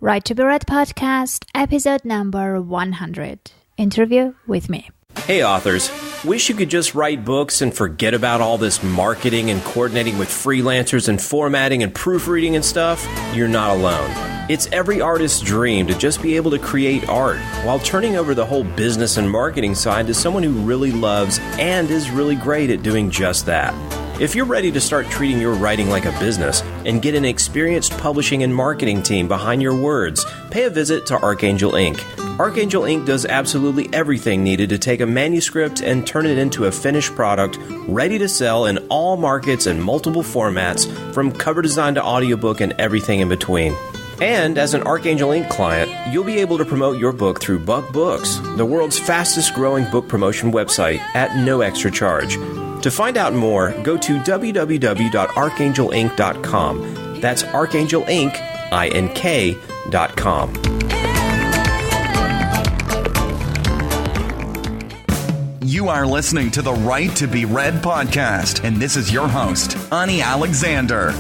Right to be Read podcast, episode number 100. Interview with me. Hey authors, wish you could just write books and forget about all this marketing and coordinating with freelancers and formatting and proofreading and stuff? You're not alone. It's every artist's dream to just be able to create art while turning over the whole business and marketing side to someone who really loves and is really great at doing just that. If you're ready to start treating your writing like a business and get an experienced publishing and marketing team behind your words, pay a visit to Archangel Ink. Archangel Ink does absolutely everything needed to take a manuscript and turn it into a finished product ready to sell in all markets and multiple formats, from cover design to audiobook and everything in between. And as an Archangel Ink client, you'll be able to promote your book through Buck Books, the world's fastest growing book promotion website, at no extra charge. To find out more, go to www.archangelink.com. That's archangelink.com. You are listening to the Right to be Read podcast, and this is your host, Ani Alexander.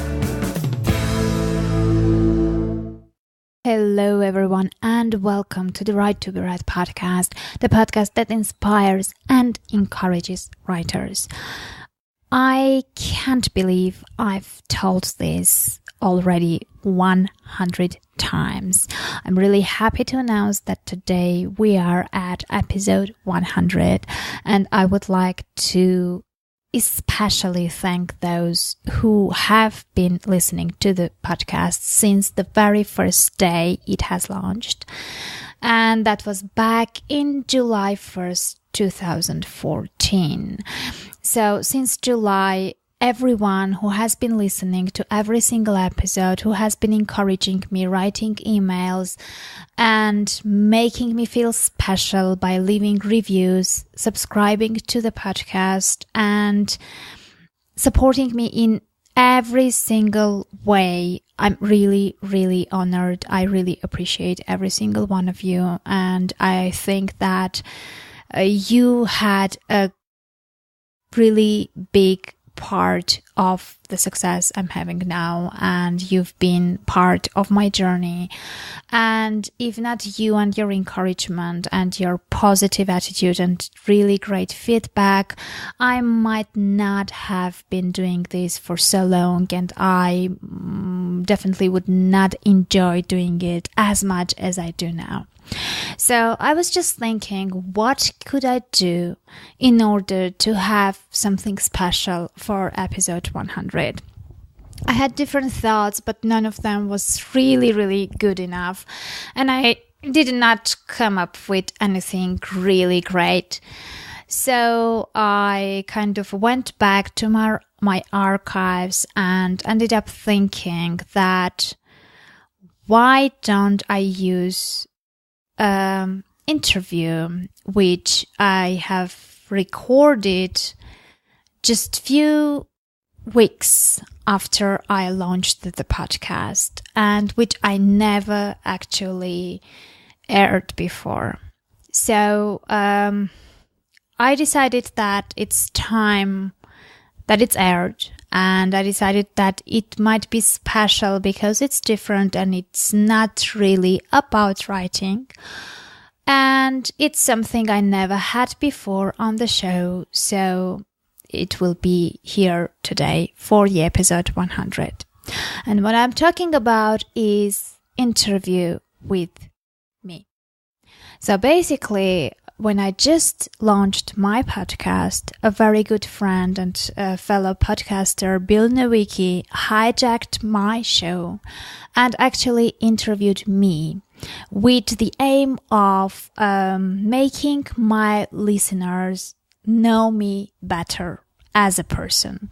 Hello, everyone, and welcome to the Right to be Read podcast, the podcast that inspires and encourages writers. I can't believe I've told this already 100 times. I'm really happy to announce that today we are at episode 100, and I would like to especially thank those who have been listening to the podcast since the very first day it has launched. And that was back in July 1st, 2014. So since July, everyone who has been listening to every single episode, who has been encouraging me, writing emails, and making me feel special by leaving reviews, subscribing to the podcast, and supporting me in every single way, I'm really, really honored. I really appreciate every single one of you. And I think that you had a really big part of the success I'm having now, and you've been part of my journey. And if not you and your encouragement and your positive attitude and really great feedback, I might not have been doing this for so long, and I definitely would not enjoy doing it as much as I do now. So I was just thinking, what could I do in order to have something special for episode 100? I had different thoughts, but none of them was really, really good enough. And I did not come up with anything really great. So I kind of went back to my archives and ended up thinking that why don't I use interview which I have recorded just few weeks after I launched the podcast, and which I never actually aired before. So I decided that it's time that it's aired, and I decided that it might be special because it's different and it's not really about writing. And it's something I never had before on the show, so it will be here today for the episode 100. And what I'm talking about is interview with me. So basically, when I just launched my podcast, a very good friend and fellow podcaster, Bill Nowicki, hijacked my show and actually interviewed me with the aim of making my listeners know me better as a person.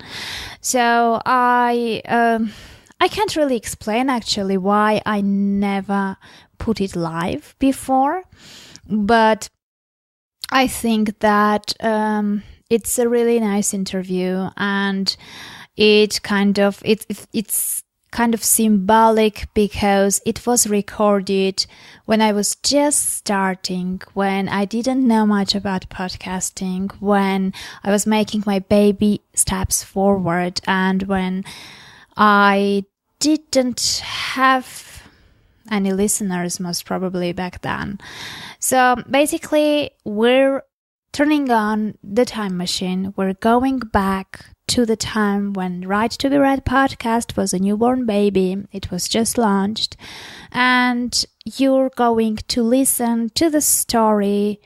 So I can't really explain actually why I never put it live before, but I think that it's a really nice interview, and it's kind of symbolic because it was recorded when I was just starting, when I didn't know much about podcasting, when I was making my baby steps forward, and when I didn't have any listeners, most probably back then. So basically, we're turning on the time machine. We're going back to the time when Right to Be Read podcast was a newborn baby. It was just launched. And you're going to listen to the story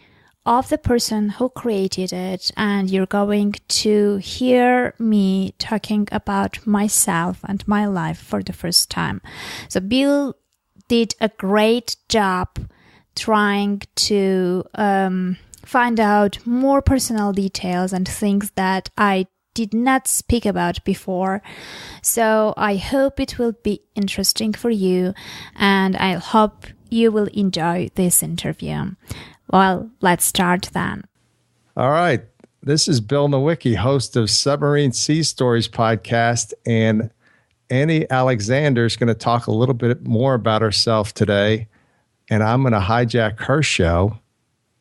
of the person who created it, and you're going to hear me talking about myself and my life for the first time. So Bill did a great job trying to find out more personal details and things that I did not speak about before. So I hope it will be interesting for you, and I hope you will enjoy this interview. Well, let's start then. All right. This is Bill Nowicki, host of Submarine Sea Stories podcast, and Annie Alexander is going to talk a little bit more about herself today, and I'm going to hijack her show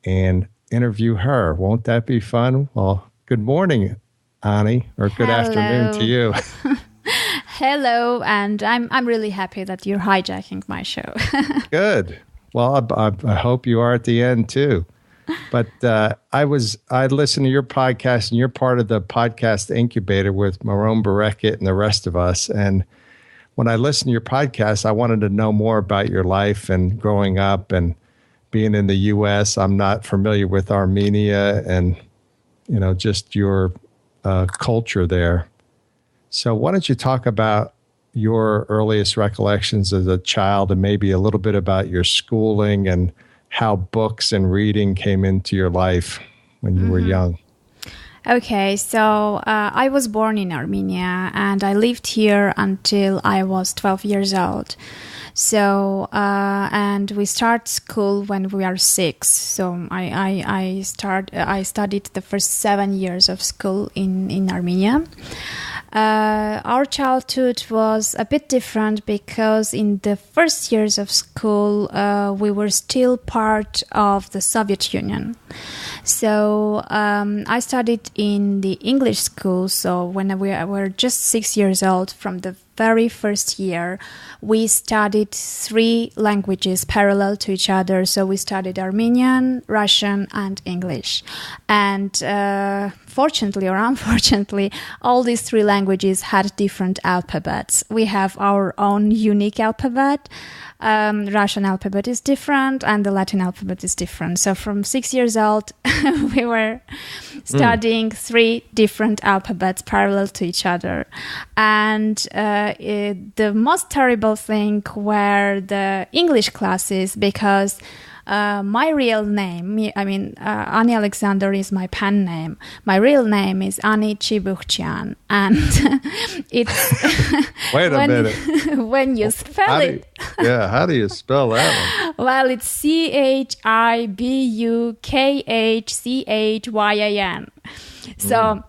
and interview her. Won't that be fun? Well, good morning, Annie, or good afternoon to you. Hello, and I'm really happy that you're hijacking my show. Good. Well, I hope you are at the end too. But I listened to your podcast, and you're part of the podcast incubator with Marone Berekit and the rest of us. And when I listened to your podcast, I wanted to know more about your life and growing up and being in the U.S. I'm not familiar with Armenia and, just your culture there. So why don't you talk about your earliest recollections as a child, and maybe a little bit about your schooling and how books and reading came into your life when you were young. Okay, so I was born in Armenia, and I lived here until I was 12 years old. So, and we start school when we are 6. So I studied the first 7 years of school in Armenia. Our childhood was a bit different because in the first years of school, we were still part of the Soviet Union. So I studied in the English school. So when we were just 6 years old, from the very first year, we studied 3 languages parallel to each other. So we studied Armenian, Russian, and English. And fortunately or unfortunately, all these 3 languages had different alphabets. We have our own unique alphabet. Russian alphabet is different, and the Latin alphabet is different. So from 6 years old, we were studying 3 different alphabets parallel to each other. And the most terrible thing were the English classes, because my real name, Annie Alexander is my pen name. My real name is Annie Chibukhchian. And it's... Wait a minute. When you spell it... how do you spell that one? Well, it's Chibukhchyan. So...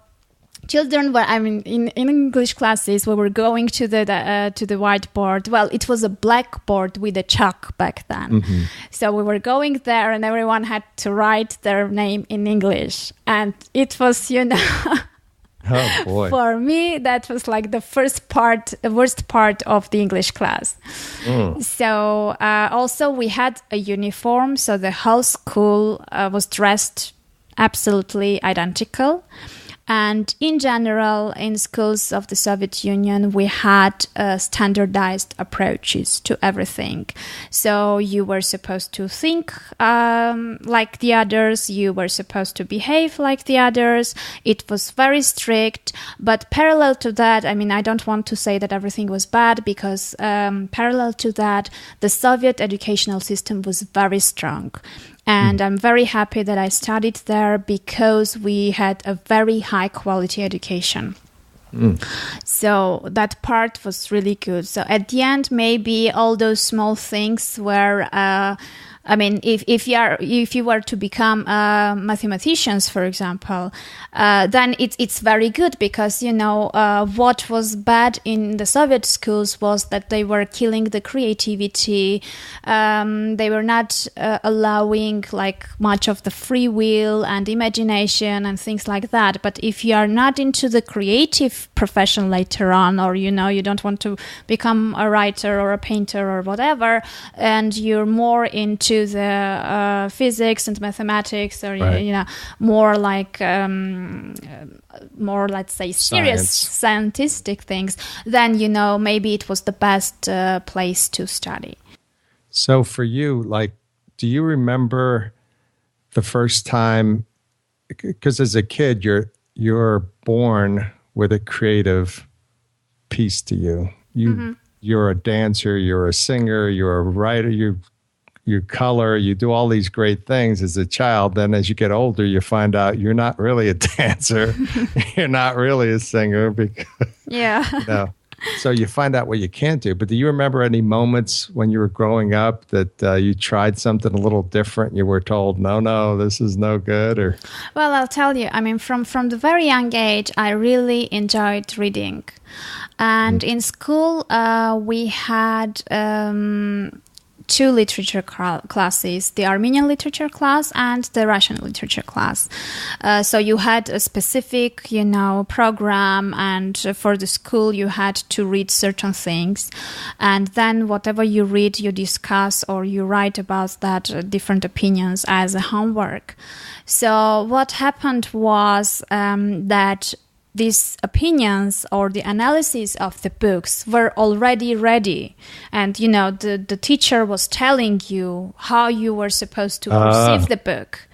Children were, in English classes, we were going to the whiteboard. Well, it was a blackboard with a chalk back then. Mm-hmm. So we were going there, and everyone had to write their name in English. And it was, oh boy. For me, that was like the worst part of the English class. So also we had a uniform, so the whole school was dressed absolutely identical. And in general, in schools of the Soviet Union, we had standardized approaches to everything. So you were supposed to think like the others. You were supposed to behave like the others. It was very strict. But parallel to that, I don't want to say that everything was bad, because parallel to that, the Soviet educational system was very strong. And I'm very happy that I studied there, because we had a very high quality education. So that part was really good. So at the end, maybe all those small things were I mean, if you were to become mathematicians, for example, then it's very good, because what was bad in the Soviet schools was that they were killing the creativity. They were not allowing like much of the free will and imagination and things like that. But if you are not into the creative profession later on, or you don't want to become a writer or a painter or whatever, and you're more into the physics and mathematics, or Right. more like more, let's say, serious Science. scientific things, then maybe it was the best place to study. So for you, like, do you remember the first time? Because as a kid, you're born with a creative piece to you. You're a dancer, you're a singer, you're a writer, you color, you do all these great things as a child. Then as you get older, you find out you're not really a dancer, you're not really a singer, because Yeah. so you find out what you can't do. But do you remember any moments when you were growing up that you tried something a little different and you were told, no, this is no good? Or Well, I'll tell you, I mean, from the very young age, I really enjoyed reading. And in school, we had two literature classes, the Armenian literature class and the Russian literature class. So you had a specific, program, and for the school you had to read certain things. And then whatever you read, you discuss or you write about that, different opinions as a homework. So what happened was that these opinions or the analysis of the books were already ready. And, the teacher was telling you how you were supposed to perceive the book.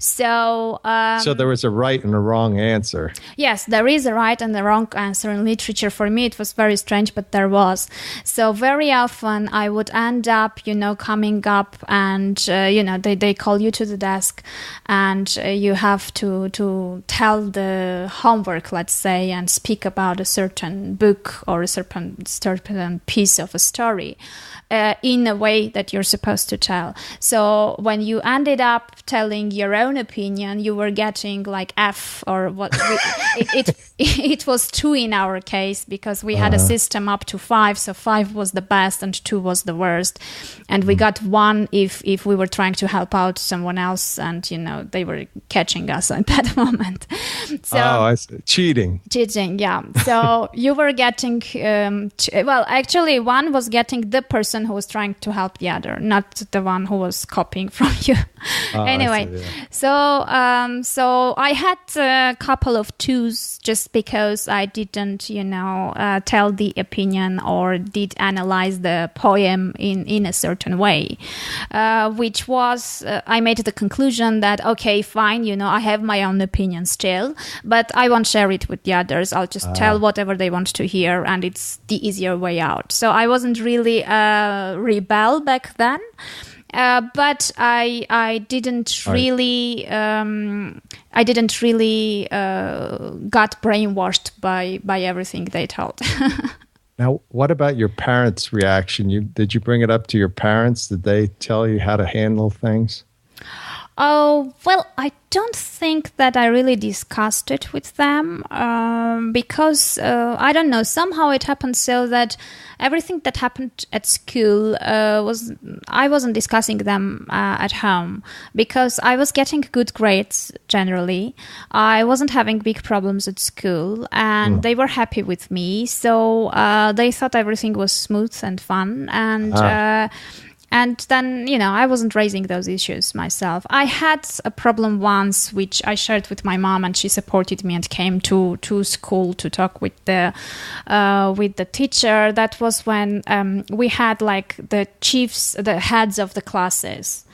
So there was a right and a wrong answer. yes, there is a right and a wrong answer in literature. For me, it was very strange, but there was. So very often I would end up, coming up and, they call you to the desk and you have to tell the homework, let's say, and speak about a certain book or a certain piece of a story. In a way that you're supposed to tell. So when you ended up telling your own opinion, you were getting like F or what. It was 2 in our case, because we had a system up to 5. So 5 was the best and 2 was the worst. And we got 1 if we were trying to help out someone else and, they were catching us at that moment. So, I see. Cheating, yeah. So you were getting, well, actually 1 was getting the person who was trying to help the other, not the one who was copying from you. Anyway, I see, yeah. so I had a couple of 2s just because I didn't, tell the opinion or did analyze the poem in a certain way, which was, I made the conclusion that, okay, fine, I have my own opinion still, but I won't share it with the others. I'll just tell whatever they want to hear, and it's the easier way out. So I wasn't really rebel back then. But I didn't really got brainwashed by everything they told. Now, what about your parents' reaction? Did you bring it up to your parents? Did they tell you how to handle things? Oh, well, I don't think that I really discussed it with them because, I don't know, somehow it happened so that everything that happened at school I wasn't discussing them at home because I was getting good grades generally. I wasn't having big problems at school and they were happy with me. So they thought everything was smooth and fun and then, I wasn't raising those issues myself. I had a problem once, which I shared with my mom, and she supported me and came to school to talk with the teacher. That was when we had like the heads of the classes.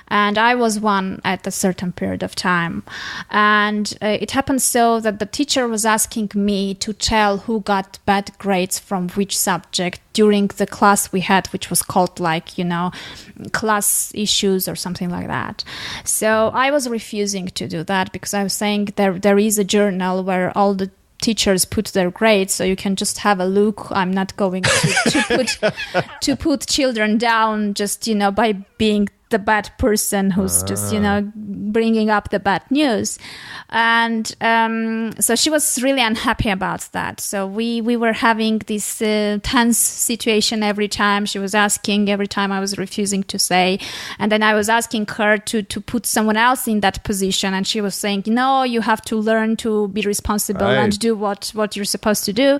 And I was one at a certain period of time. And it happened so that the teacher was asking me to tell who got bad grades from which subject during the class we had, which was called class issues or something like that. So I was refusing to do that because I was saying there is a journal where all the teachers put their grades, so you can just have a look. I'm not going to put children down just by being the bad person who's just, bringing up the bad news. And so she was really unhappy about that. So we were having this tense situation every time. She was asking every time I was refusing to say. And then I was asking her to put someone else in that position. And she was saying, no, you have to learn to be responsible and do what you're supposed to do.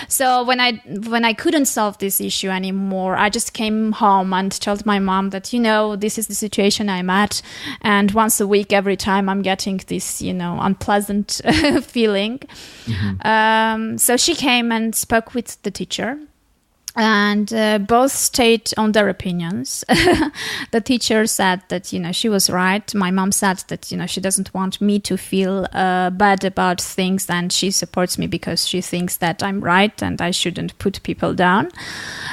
So when I couldn't solve this issue anymore, I just came home and told my mom that, this is the situation I'm at. And once a week, every time I'm getting this, unpleasant feeling. Mm-hmm. So she came and spoke with the teacher. And both stayed on their opinions. The teacher said that, she was right. My mom said that, she doesn't want me to feel bad about things, and she supports me because she thinks that I'm right and I shouldn't put people down.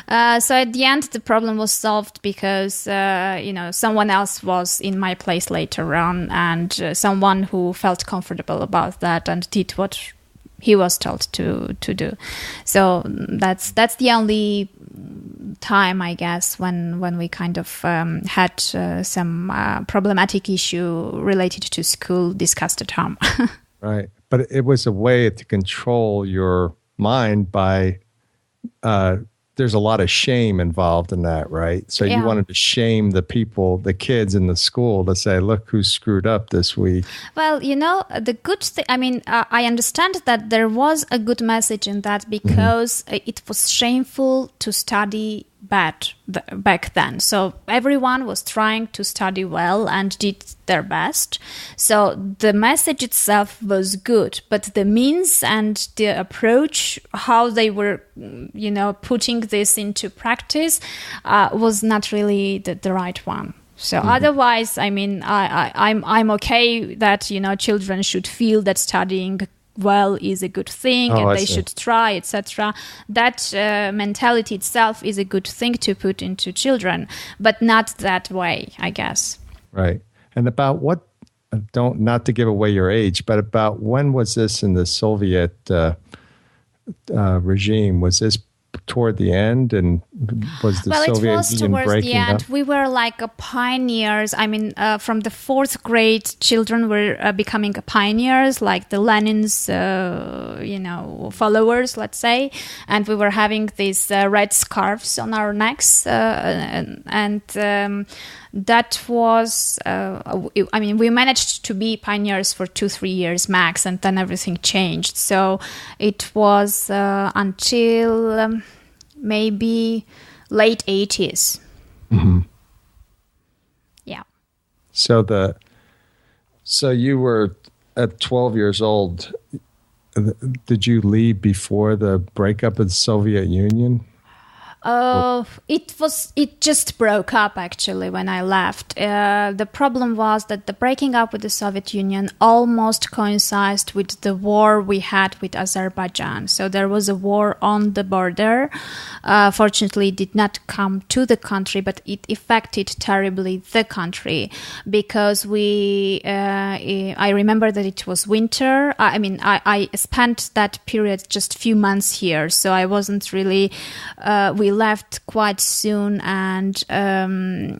So at the end, the problem was solved because, someone else was in my place later on, and someone who felt comfortable about that and did what he was told to do. So that's the only time, I guess, when we kind of had some problematic issue related to school discussed at home. Right. But it was a way to control your mind by there's a lot of shame involved in that, right? So you wanted to shame the people, the kids in the school, to say, look who screwed up this week. Well, the good thing, I understand that there was a good message in that because it was shameful to study bad back then. So everyone was trying to study well and did their best. So the message itself was good, but the means and the approach, how they were, putting this into practice, was not really the right one. So otherwise, I'm okay that, children should feel that studying well is a good thing and they should try, etc. That mentality itself is a good thing to put into children, but not that way, I guess. Right. And about what, not to give away your age, but about when was this in the Soviet regime? Was this toward the end, and was the Soviet Union breaking up? We were like pioneers. From the fourth grade, children were becoming pioneers, like the Lenin's, followers, let's say. And we were having these red scarves on our necks, that was, we managed to be pioneers for 2-3 years max, and then everything changed. So it was until maybe late 80s. Mm-hmm. Yeah. So you were at 12 years old. Did you leave before the breakup of the Soviet Union? It just broke up actually when I left. The problem was that the breaking up with the Soviet Union almost coincided with the war we had with Azerbaijan. So there was a war on the border. Fortunately, it did not come to the country, but it affected terribly the country because I remember that it was winter. I spent that period just a few months here, so I wasn't really, we left quite soon, and I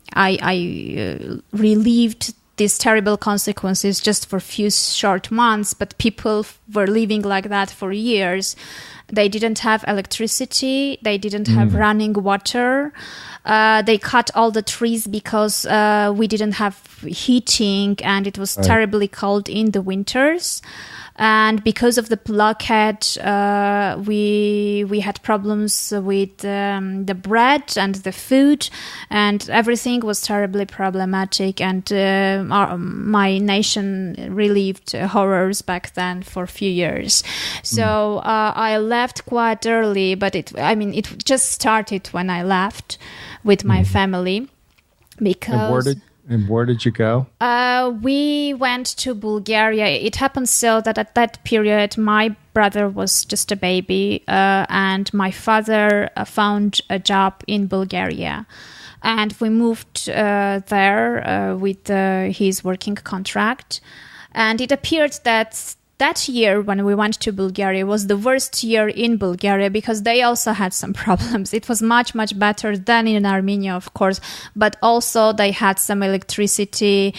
relieved these terrible consequences just for a few short months, but people were living like that for years. They didn't have electricity, they didn't have running water, they cut all the trees because we didn't have heating, and it was terribly cold in the winters. And because of the blockade, we had problems with the bread and the food, and everything was terribly problematic. And my nation relived horrors back then for a few years. So I left quite early, but it just started when I left with my family. Because And where did you go? We went to Bulgaria. It happened so that at that period, my brother was just a baby, and my father found a job in Bulgaria. And we moved there with his working contract. And it appeared that that year when we went to Bulgaria was the worst year in Bulgaria because they also had some problems. It was much, much better than in Armenia, of course, but also they had some electricity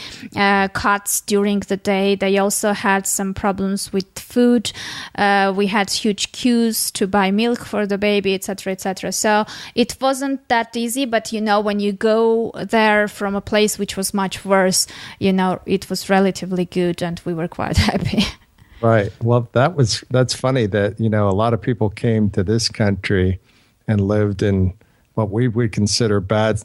cuts during the day. They also had some problems with food. We had huge queues to buy milk for the baby, etc., etc. So it wasn't that easy, but when you go there from a place which was much worse, it was relatively good and we were quite happy. Right. Well, that's funny that, a lot of people came to this country and lived in what we would consider bad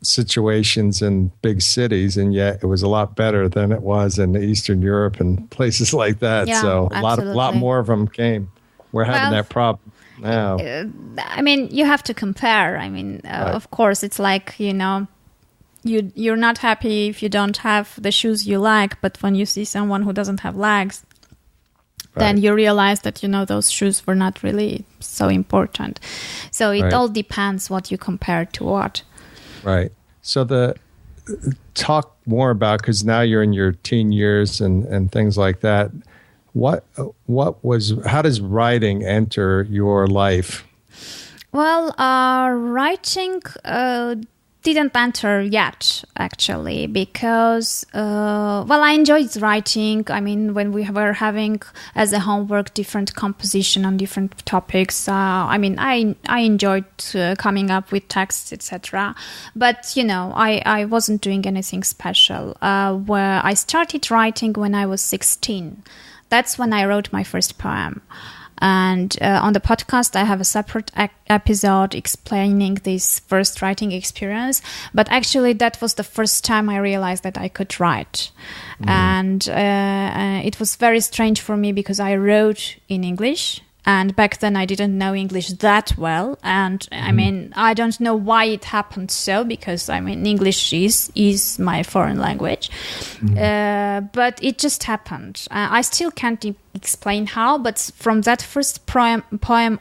situations in big cities, and yet it was a lot better than it was in Eastern Europe and places like that. Yeah, so absolutely. a lot more of them came. We're having that problem now. You have to compare. Right. Of course, it's like, you're not happy if you don't have the shoes you like, but when you see someone who doesn't have legs, then you realize that, those shoes were not really so important. So it all depends what you compare to what. Right. So talk more about, because now you're in your teen years and things like that. How does writing enter your life? Well, writing didn't enter yet, actually, because, I enjoyed writing. When we were having as a homework different composition on different topics, I enjoyed coming up with texts, etc. But, I wasn't doing anything special. Where I started writing when I was 16. That's when I wrote my first poem. And on the podcast, I have a separate episode explaining this first writing experience. But actually, that was the first time I realized that I could write. And it was very strange for me because I wrote in English. And back then I didn't know English that well. And I don't know why it happened so, because English is my foreign language. But it just happened. I still can't explain how, but from that first poem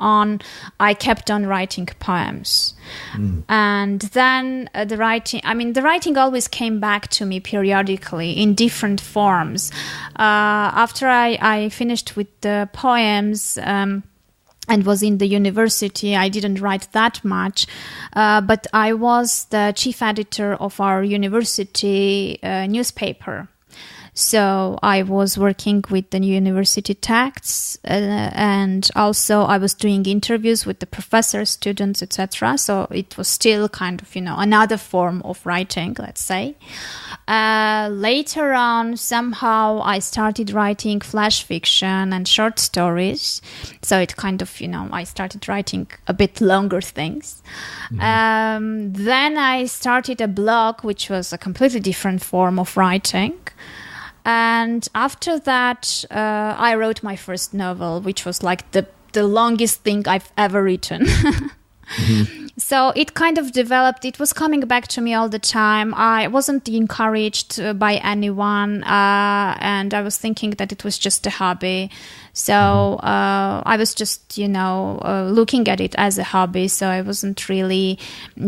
on, I kept on writing poems. And then the writing always came back to me periodically in different forms. After I finished with the poems, and was in the university, I didn't write that much, but I was the chief editor of our university newspaper. So I was working with the university texts, and also I was doing interviews with the professors, students, etc. So it was still kind of, another form of writing, let's say. Later on, somehow I started writing flash fiction and short stories. So it kind of, I started writing a bit longer things. Then I started a blog, which was a completely different form of writing. And after that, I wrote my first novel, which was like the longest thing I've ever written. So it kind of developed. It was coming back to me all the time. I wasn't encouraged by anyone, and I was thinking that it was just a hobby. So I was just, looking at it as a hobby. So I wasn't really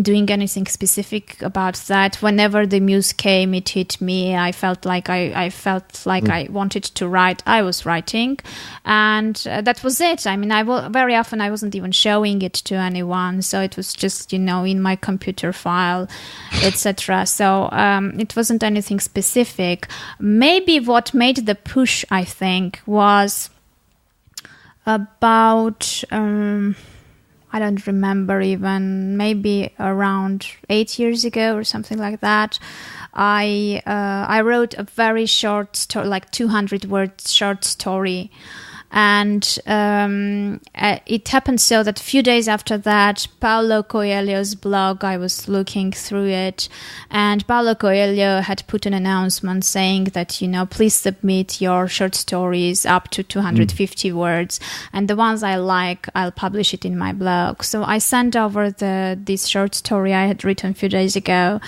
doing anything specific about that. Whenever the muse came, it hit me. I felt like I wanted to write. I was writing, and that was it. Very often I wasn't even showing it to anyone. So it was just, in my computer file, etc. So it wasn't anything specific. Maybe what made the push, I think, was about, I don't remember even, maybe around 8 years ago or something like that. I wrote a very short story, like 200-word short story. And it happened so that a few days after that, Paulo Coelho's blog, I was looking through it, and Paulo Coelho had put an announcement saying that, please submit your short stories up to 250 words, and the ones I like, I'll publish it in my blog. So I sent over this short story I had written a few days ago,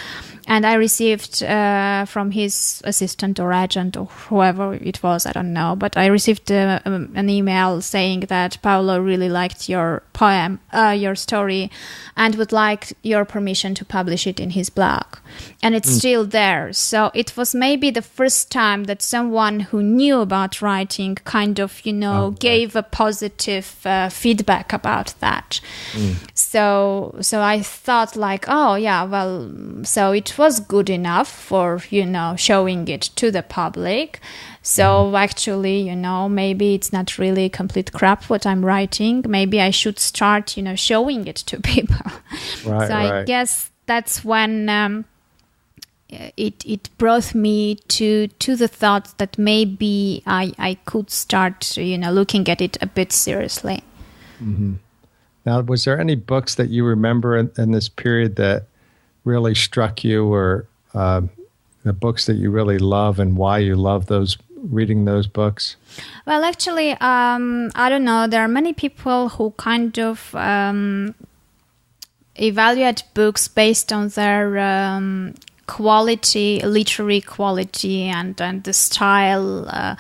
And I received from his assistant or agent or whoever it was, I don't know, but I received an email saying that Paolo really liked your poem, your story, and would like your permission to publish it in his blog. And it's still there. So it was maybe the first time that someone who knew about writing kind of, gave a positive feedback about that. So I thought like, oh yeah, well, so it was good enough for, showing it to the public. So actually, maybe it's not really complete crap what I'm writing. Maybe I should start, showing it to people. Right, so I guess that's when it brought me to the thought that maybe I could start, looking at it a bit seriously. Mm-hmm. Now, was there any books that you remember in this period that really struck you, or the books that you really love and why you love reading those books? Well, actually, I don't know. There are many people who kind of evaluate books based on their quality, literary quality, and the style,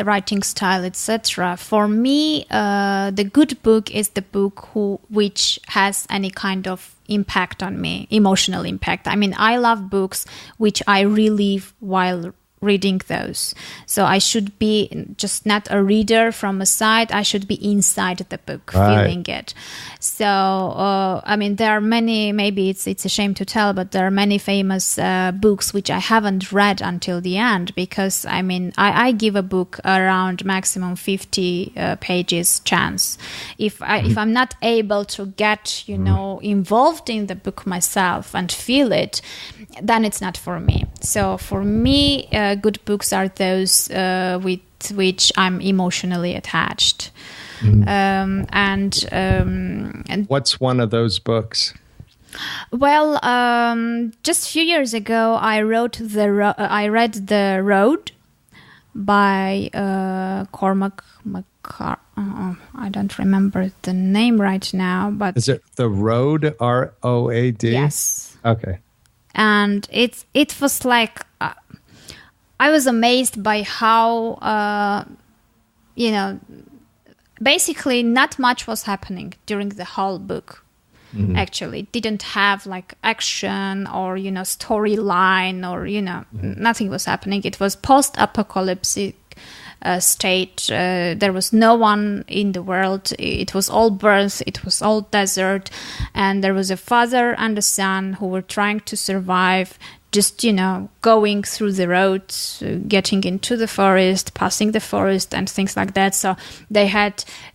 writing style, etc. For me, the good book is the book which has any kind of impact on me, emotional impact. I mean, I love books which I relive while reading those. So I should be just not a reader from a side. I should be inside the book, feeling it. So, I mean, there are many, maybe it's a shame to tell, but there are many famous books which I haven't read until the end, because, I mean, I give a book around maximum 50 pages chance. If I'm not able to get, involved in the book myself and feel it, then it's not for me. So for me, good books are those with which I'm emotionally attached. And what's one of those books? Well, just a few years ago, I read The Road by Cormac McCarthy. I don't remember the name right now, but is it The Road? ROAD? Yes. Okay. And it was like I was amazed by how basically not much was happening during the whole book. Actually, it didn't have like action or storyline or nothing was happening. It was post-apocalyptic state. There was no one in the world. It was all birth. It was all desert, and there was a father and a son who were trying to survive, just going through the roads, getting into the forest, passing the forest and things like that. So they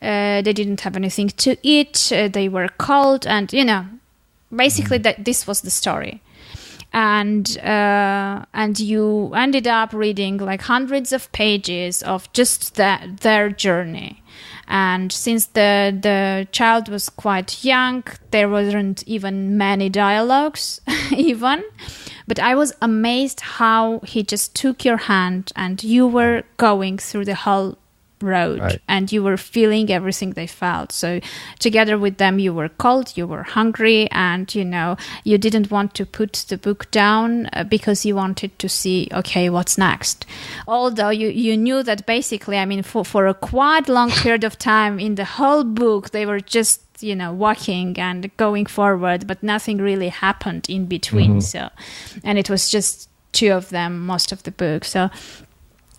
didn't have anything to eat. They were cold, and basically this was the story. And you ended up reading like hundreds of pages of just their journey. And since the child was quite young, there wasn't even many dialogues even. But I was amazed how he just took your hand and you were going through the whole road, right, and you were feeling everything they felt. So together with them, you were cold, you were hungry, and you didn't want to put the book down because you wanted to see, okay, what's next. Although you knew that basically, I mean, for a quite long period of time in the whole book, they were just walking and going forward, but nothing really happened in between. So, and it was just two of them most of the book. So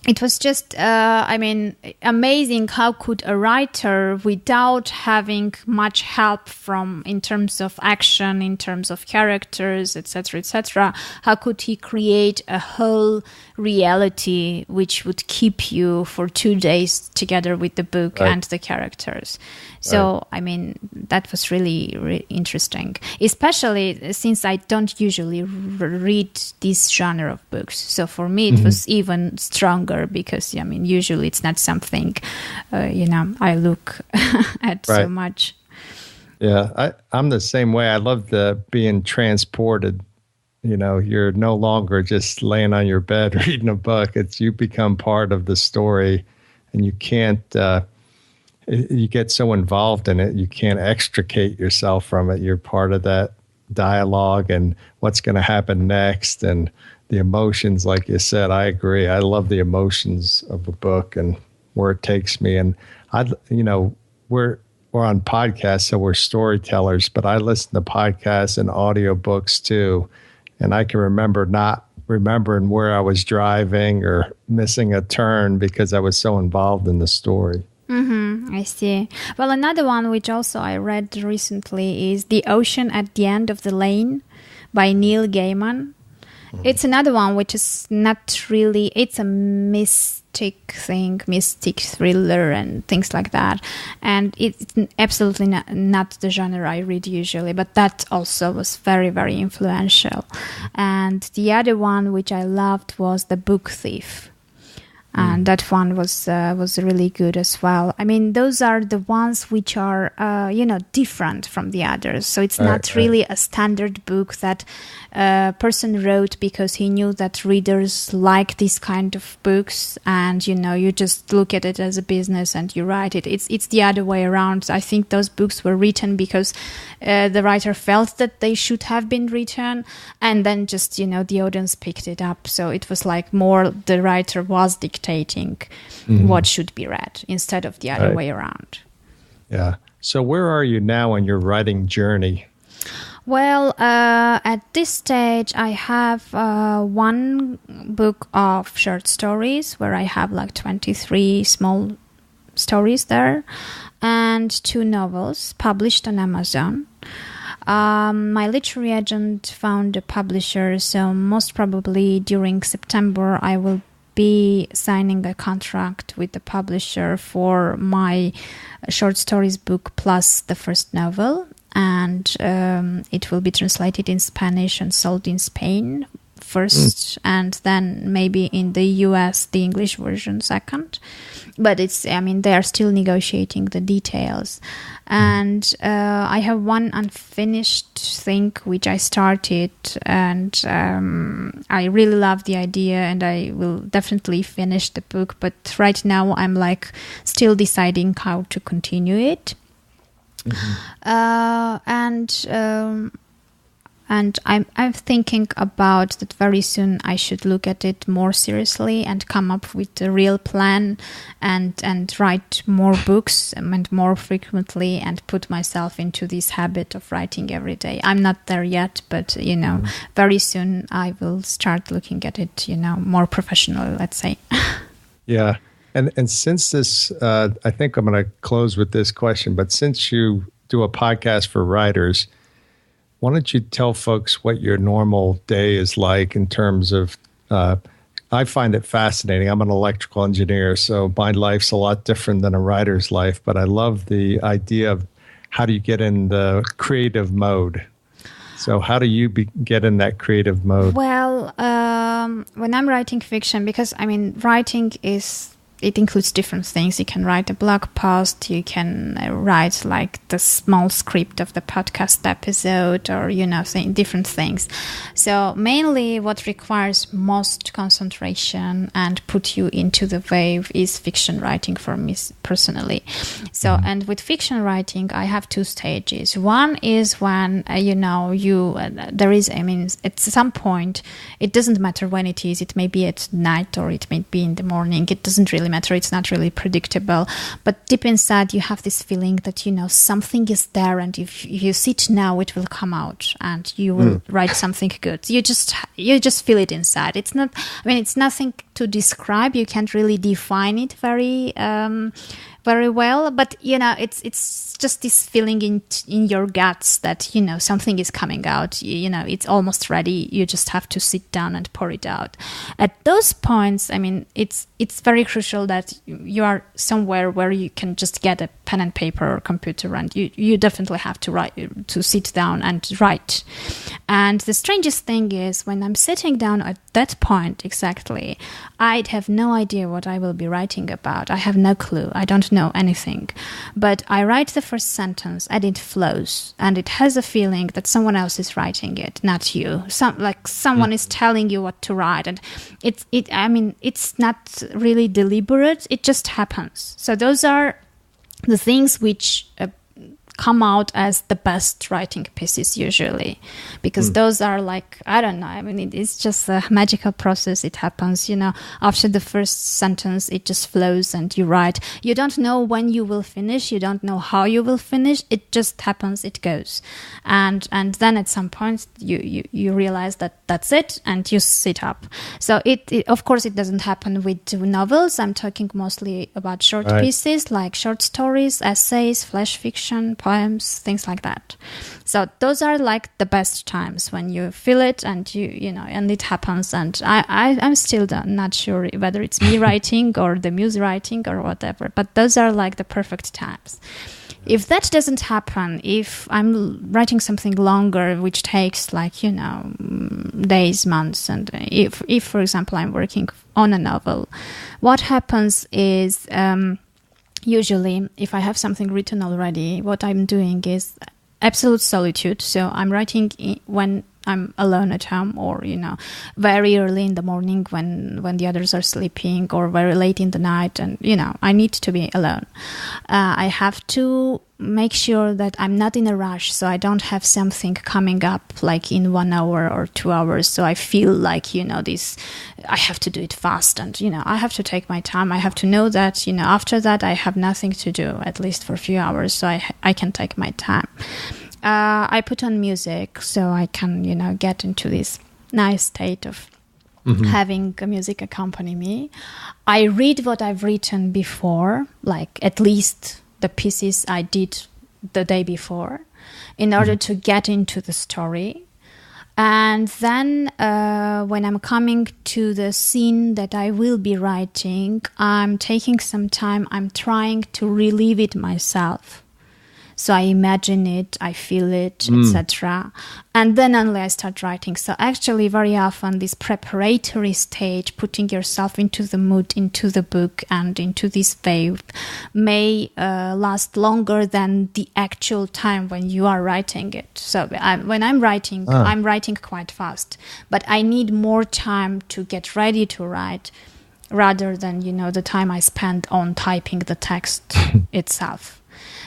it was just, amazing how could a writer, without having much help in terms of action, in terms of characters, etc., how could he create a whole reality which would keep you for 2 days together with the book and the characters. So, that was really, really interesting, especially since I don't usually read this genre of books. So for me, it was even stronger because, usually it's not something, I look at so much. Yeah, I'm the same way. I love being transported. You're no longer just laying on your bed reading a book. You become part of the story, and you can't. You get so involved in it, you can't extricate yourself from it. You're part of that dialogue and what's going to happen next and the emotions. Like you said, I agree. I love the emotions of a book and where it takes me. And we're on podcasts, so we're storytellers, but I listen to podcasts and audiobooks too. And I can remember not remembering where I was driving or missing a turn because I was so involved in the story. I see. Well, another one which also I read recently is The Ocean at the End of the Lane by Neil Gaiman. It's another one which is not really, it's a mystic thriller and things like that. And it's absolutely not the genre I read usually, but that also was very, very influential. And the other one which I loved was The Book Thief. And that one was really good as well. I mean, those are the ones which are, different from the others. So it's not really a standard book that a person wrote because he knew that readers like this kind of books. And, you just look at it as a business and you write it. It's the other way around. I think those books were written because the writer felt that they should have been written. And then just, the audience picked it up. So it was like more the writer was dictating what should be read instead of the other way around. Yeah. So where are you now in your writing journey? Well, at this stage, I have one book of short stories where I have like 23 small stories there and 2 novels published on Amazon. My literary agent found a publisher, so most probably during September I will be signing a contract with the publisher for my short stories book plus the first novel, and it will be translated in Spanish and sold in Spain first, and then maybe in the US the English version second. But they are still negotiating the details. And I have one unfinished thing which I started, and I really love the idea, and I will definitely finish the book. But right now I'm like still deciding how to continue it. And I'm thinking about that very soon I should look at it more seriously and come up with a real plan and write more books and more frequently and put myself into this habit of writing every day. I'm not there yet, but, very soon I will start looking at it, more professionally, let's say. Yeah. And since this, I think I'm going to close with this question, but since you do a podcast for writers, why don't you tell folks what your normal day is like in terms of, I find it fascinating. I'm an electrical engineer, so my life's a lot different than a writer's life, but I love the idea of how do you get in the creative mode? So how do you get in that creative mode? Well, when I'm writing fiction, because, writing it includes different things. You can write a blog post, you can write like the small script of the podcast episode, or, different things. So mainly what requires most concentration and put you into the wave is fiction writing for me personally. So, and with fiction writing, I have 2 stages. One is when, there is, at some point, it doesn't matter when it is. It may be at night or it may be in the morning. It doesn't really matter. It's not really predictable, but deep inside you have this feeling that something is there, and if you sit now it will come out and you will write something good. You just feel it inside. It's not, it's nothing to describe. You can't really define it very well, but it's just this feeling in your guts that something is coming out. It's almost ready. You just have to sit down and pour it out. At those points, it's very crucial that you are somewhere where you can just get a pen and paper or computer, and you definitely have to sit down and write. And the strangest thing is when I'm sitting down at that point exactly, I'd have no idea what I will be writing about. I have no clue. I don't know anything. But I write the first sentence and it flows, and it has a feeling that someone else is writing it, not you. Someone is telling you what to write, and it's not really deliberate. It just happens. So those are the things which come out as the best writing pieces usually, because those are like, I don't know, I mean, it's just a magical process. It happens, after the first sentence, it just flows and you write. You don't know when you will finish. You don't know how you will finish. It just happens. It goes. And then at some point you realize that that's it and you sit up. So it of course, it doesn't happen with novels. I'm talking mostly about short pieces like short stories, essays, flash fiction, poems, things like that. So those are like the best times when you feel it and and it happens. And I'm still not sure whether it's me writing or the muse writing or whatever, but those are like the perfect times. If that doesn't happen, if I'm writing something longer, which takes like, days, months, and if for example, I'm working on a novel, what happens is, usually, if I have something written already, what I'm doing is absolute solitude. So I'm writing when I'm alone at home, or very early in the morning when the others are sleeping, or very late in the night, and I need to be alone. I have to make sure that I'm not in a rush, so I don't have something coming up like in 1 hour or 2 hours. So I feel like this, I have to do it fast, and I have to take my time. I have to know that after that I have nothing to do, at least for a few hours, so I can take my time. I put on music so I can, get into this nice state of having music accompany me. I read what I've written before, like at least the pieces I did the day before, in order to get into the story. And then when I'm coming to the scene that I will be writing, I'm taking some time, I'm trying to relive it myself. So I imagine it, I feel it, etc. And then only I start writing. So actually, very often, this preparatory stage, putting yourself into the mood, into the book, and into this wave, may last longer than the actual time when you are writing it. So when I'm writing quite fast. But I need more time to get ready to write, rather than, the time I spend on typing the text itself.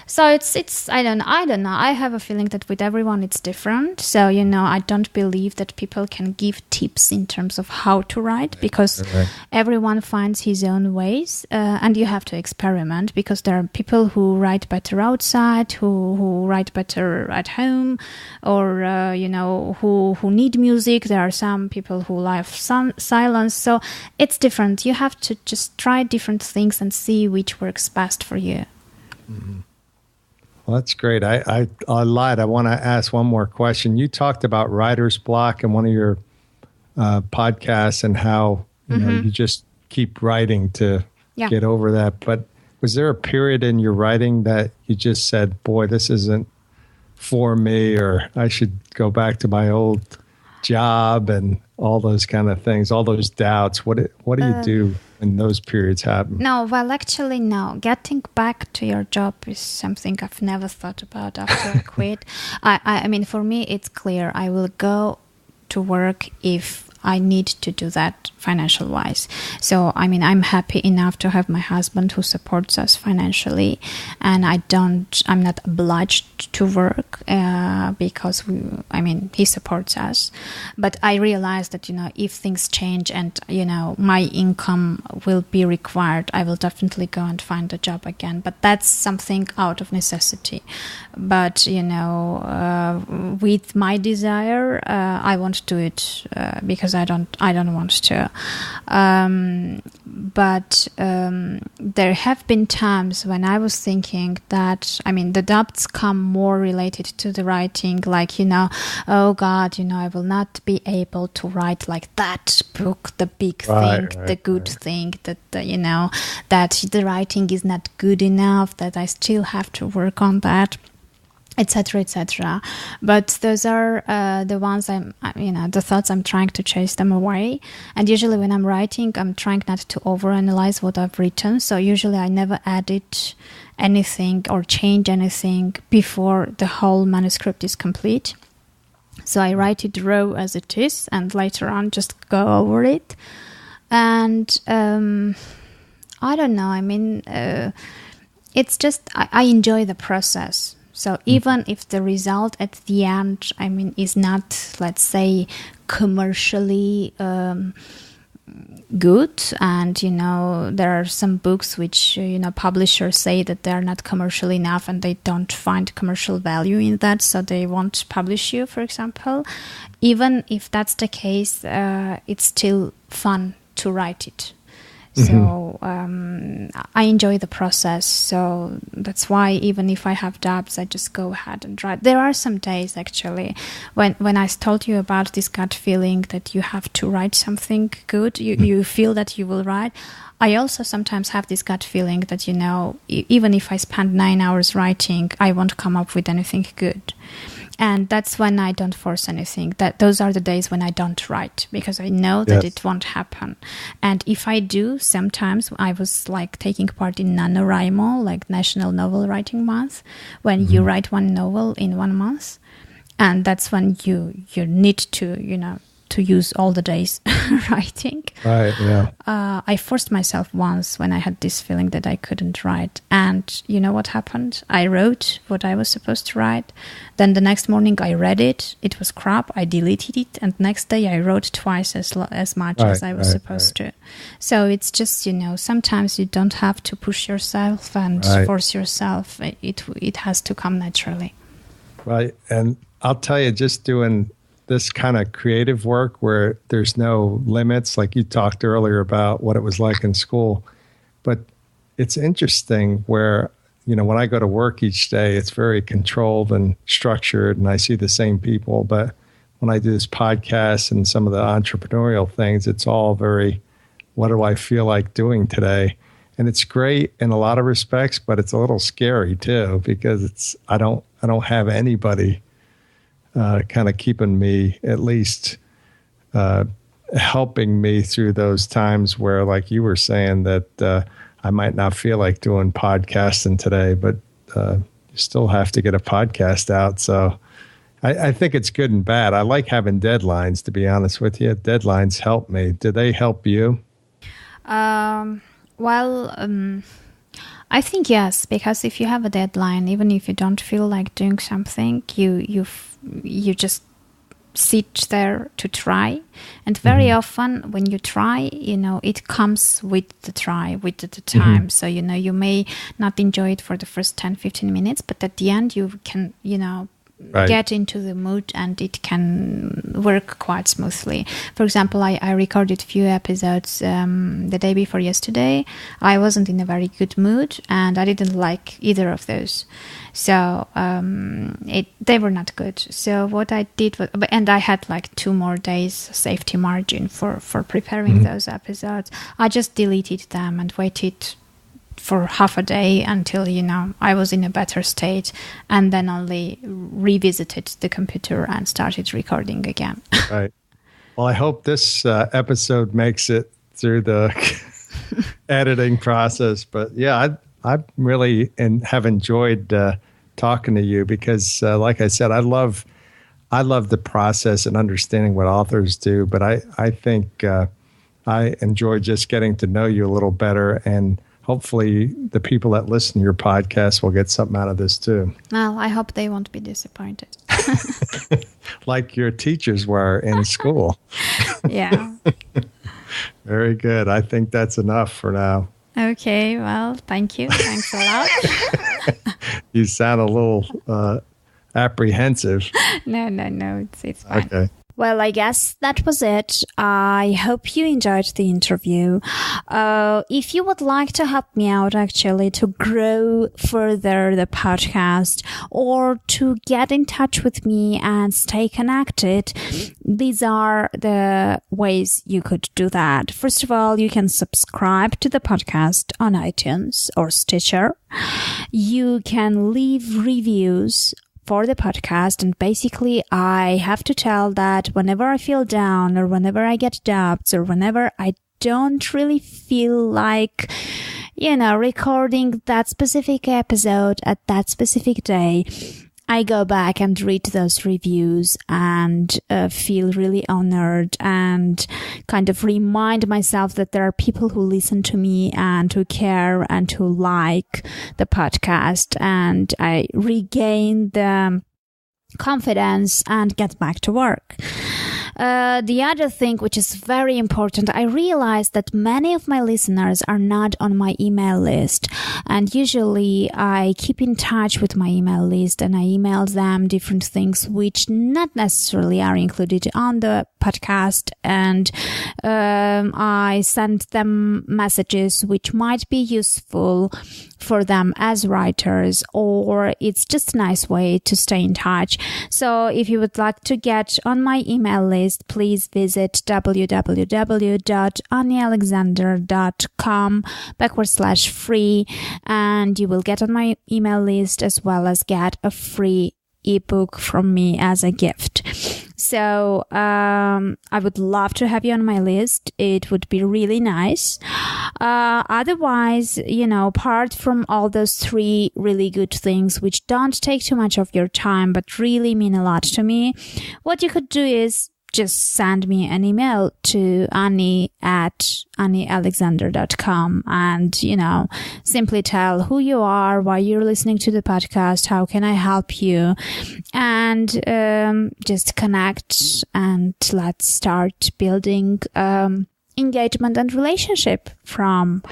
So it's I don't know. I have a feeling that with everyone it's different. So I don't believe that people can give tips in terms of how to write, because everyone finds his own ways, and you have to experiment, because there are people who write better outside, who write better at home, or who need music. There are some people who like silence. So it's different. You have to just try different things and see which works best for you. Mm-hmm. Well, that's great. I lied. I want to ask one more question. You talked about writer's block in one of your podcasts, and how you just keep writing to get over that. But was there a period in your writing that you just said, boy, this isn't for me, or I should go back to my old job, and all those kind of things, all those doubts? What do you do when those periods happen? No, well, actually, no. Getting back to your job is something I've never thought about after I quit. I mean, for me, it's clear. I will go to work if I need to do that financial wise. So, I mean, I'm happy enough to have my husband who supports us financially, and I'm not obliged to work because he supports us. But I realize that, if things change and, my income will be required, I will definitely go and find a job again. But that's something out of necessity. But, with my desire, I won't do it because I don't want to. But there have been times when I was thinking that, the doubts come more related to the writing, like, oh God, I will not be able to write like that book, the big thing, the good thing, that, that the writing is not good enough, that I still have to work on that, etc., etc. But those are the ones the thoughts I'm trying to chase them away. And usually when I'm writing, I'm trying not to overanalyze what I've written. So usually I never edit anything or change anything before the whole manuscript is complete. So I write it raw as it is, and later on just go over it. And I don't know. It's just I enjoy the process. So even if the result at the end, is not, let's say, commercially good, and there are some books which publishers say that they are not commercial enough and they don't find commercial value in that, so they won't publish you, for example. Even if that's the case, it's still fun to write it. So I enjoy the process. So that's why even if I have doubts, I just go ahead and write. There are some days, actually, when I told you about this gut feeling that you have to write something good, you feel that you will write. I also sometimes have this gut feeling that, even if I spend 9 hours writing, I won't come up with anything good. And that's when I don't force anything. Those are the days when I don't write, because I know that it won't happen. And if I do, sometimes I was like taking part in NaNoWriMo, like National Novel Writing Month, when you write one novel in 1 month. And that's when you need to, to use all the days writing. Right, yeah. I forced myself once when I had this feeling that I couldn't write. And you know what happened? I wrote what I was supposed to write. Then the next morning I read it. It was crap. I deleted it. And next day I wrote twice as much as I was supposed to. So it's just, sometimes you don't have to push yourself and force yourself. It has to come naturally. Right. And I'll tell you, just doing this kind of creative work where there's no limits, like you talked earlier about what it was like in school. But it's interesting where, when I go to work each day, it's very controlled and structured, and I see the same people. But when I do this podcast and some of the entrepreneurial things, it's all very, what do I feel like doing today? And it's great in a lot of respects, but it's a little scary too, because I don't have anybody kind of keeping me, at least helping me through those times where, like you were saying, that I might not feel like doing podcasting today, but you still have to get a podcast out. So I think it's good and bad. I like having deadlines, to be honest with you. Deadlines help me. Do they help you? I think yes, because if you have a deadline, even if you don't feel like doing something, you just sit there to try. And very often when you try, it comes with the try, with the time. So, you may not enjoy it for the first 10-15 minutes, but at the end you can, get into the mood and it can work quite smoothly. For example, I recorded a few episodes the day before yesterday. I wasn't in a very good mood and I didn't like either of those. So they were not good. So what I did was, and I had like 2 more days safety margin for preparing those episodes. I just deleted them and waited for half a day until, I was in a better state, and then only revisited the computer and started recording again. Right. Well, I hope this episode makes it through the editing process. But yeah, I really have enjoyed talking to you because, like I said, I love the process and understanding what authors do. But I think I enjoy just getting to know you a little better, and hopefully the people that listen to your podcast will get something out of this too. Well, I hope they won't be disappointed. Like your teachers were in school. Yeah. Very good. I think that's enough for now. Okay. Well, thank you. Thanks a lot. You sound a little apprehensive. No. It's fine. Okay. Well, I guess that was it. I hope you enjoyed the interview. If you would like to help me out actually to grow further the podcast or to get in touch with me and stay connected, these are the ways you could do that. First of all, you can subscribe to the podcast on iTunes or Stitcher. You can leave reviews for the podcast, and basically I have to tell that whenever I feel down or whenever I get doubts or whenever I don't really feel like, recording that specific episode at that specific day, I go back and read those reviews and feel really honored and kind of remind myself that there are people who listen to me and who care and who like the podcast, and I regain the confidence and get back to work. The other thing, which is very important, I realized that many of my listeners are not on my email list. And usually I keep in touch with my email list and I email them different things which not necessarily are included on the podcast. And I send them messages which might be useful for them as writers, or it's just a nice way to stay in touch. So if you would like to get on my email list, please visit www.anniealexander.com/free, and you will get on my email list as well as get a free ebook from me as a gift. So I would love to have you on my list. It would be really nice. Otherwise, apart from all those 3 really good things which don't take too much of your time but really mean a lot to me, what you could do is just send me an email to Annie@anniealexander.com and, simply tell who you are, why you're listening to the podcast, how can I help you, and just connect, and let's start building engagement and relationship from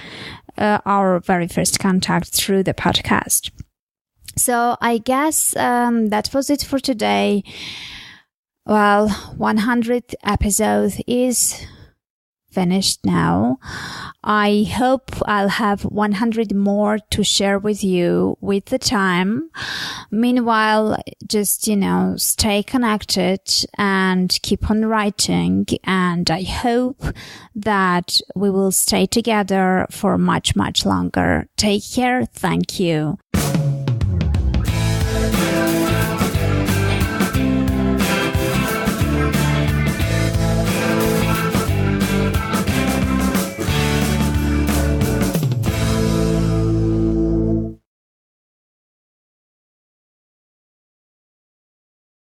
our very first contact through the podcast. So I guess that was it for today. Well, 100th episode is finished now. I hope I'll have 100 more to share with you with the time. Meanwhile, just, stay connected and keep on writing. And I hope that we will stay together for much, much longer. Take care. Thank you.